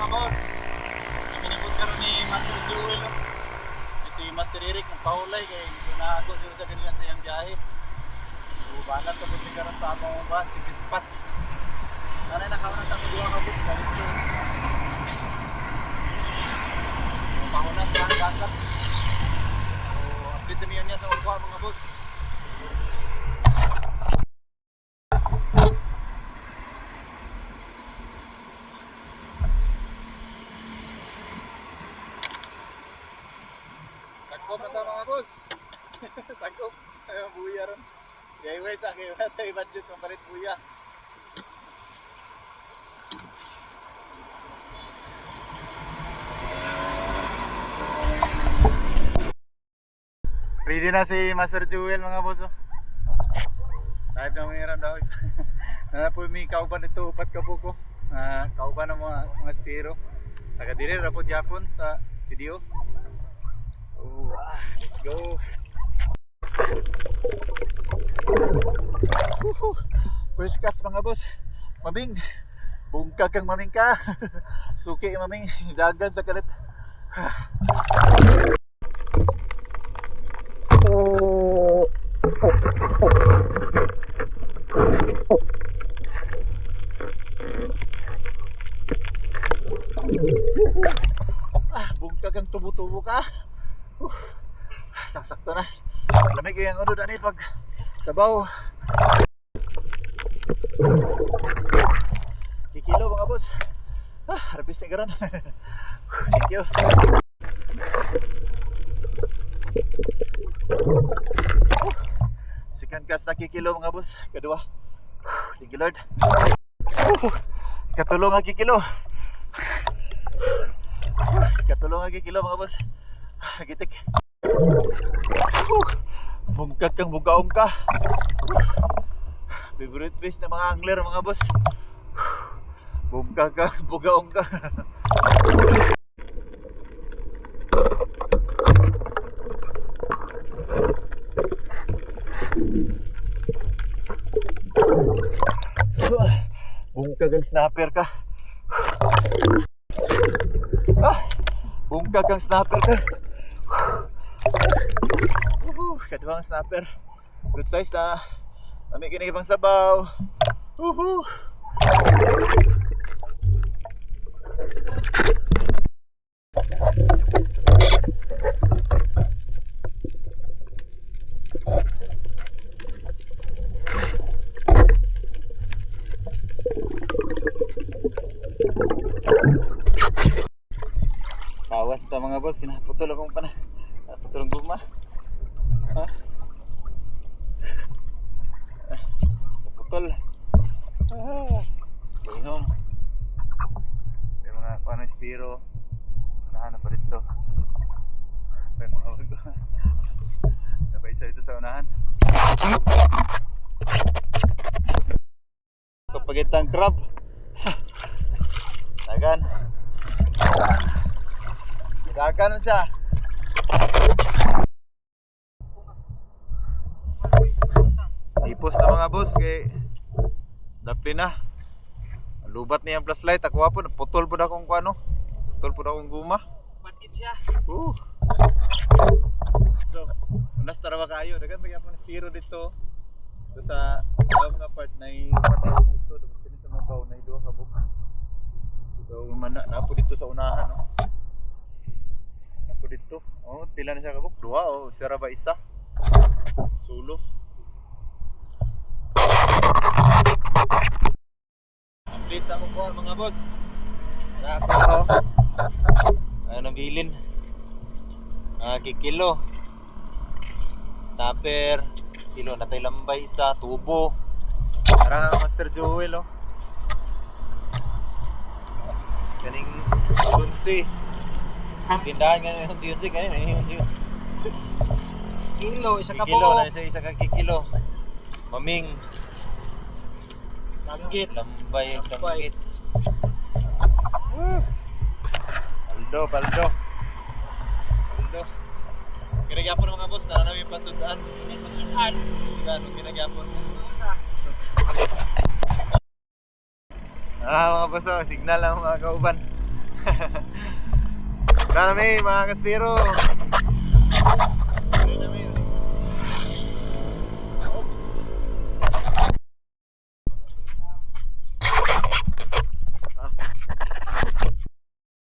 boss. Nakinipot ka rin ni Master Jewel. Si Master Eric ng paulay kaya na ako siya sa kanila sa iyang biyahe. So, banat ka buti ka rin sa among ba, secret spot. Nanay nakauna sa mga ka boss. Pahunas ka ang gangkat. So, update niya sa ulwa mga boss. Sakop na mga boss. Sakop. Ayun, buya ron. Gayaway sa akin. Wala tayo budget ng palit buya. Ready na si Master Jewel mga boss. Kahit na mayroon daw. Na po may kauban ito. Upat ka po ko. Kauban ng mga spiro. Taga-diri rapod yapon sa video. Oh, let's go. First cast mga boss. Maming. Bungkag kang maming ka. Suki maming. Dagan sa kalit. Bungkag kang tubo-tubo ka. Sakto na. Lamig yung ano dani pag sabaw. Kikilo mga boss. Harapis na garan. Thank you. Second cast na kikilo mga boss. Kadua. Thank you Lord. Katulong ang kikilo. Katulong ang kikilo mga boss. Gitik. Bungkag kang bugaong ka. Favorite fish ng mga angler mga boss. Bungkag kang bugaong ka. Bungkag ang snapper ka. Bungkag ang snapper ka. Kaduang snapper. Good size na. Kami kinigibang sabaw. Tawas ito mga boss. Kinaputol akong pana. Kinaputol ang guma. Putol. Going home. May mga paano spiro. Unahan na pa dito. May mga bago. May pa isa dito sa unahan. Kapagitang crab. Dagan. Dagan mo siya. Ipos na mga boss kay dapli na. Lubat niya ang flashlight. Ako po putol po na akong ano. Putol po na akong guma. Patkit siya. So, unas tarawa kayo. Dagan bagay po ng spiro dito. Ito sa mga part na part dito. Tapos ganito mga baw na iduha kabuk. So, napo dito sa unahan. Napo dito. Pila na siya kabuk. Dua. Sira ba isa? Sulo. Update sa mo po mga boss. Ako ayun ang gilin. Kikilo. Snapper. Kilo na tayo lambay sa tubo. Parang Master Jewel kaning sunsi. Tindahan nga yung sunsi kanina yung sunsi. Kilo, isa ka kilo po. na isa ka kikilo. Maming. Langgit. Lambay. Paldo. Kinagyapon mga boss, na namin pansudaan. Kinagyapon. Mga boss, signal lang mga kauban. Wala na may mga kaspiro.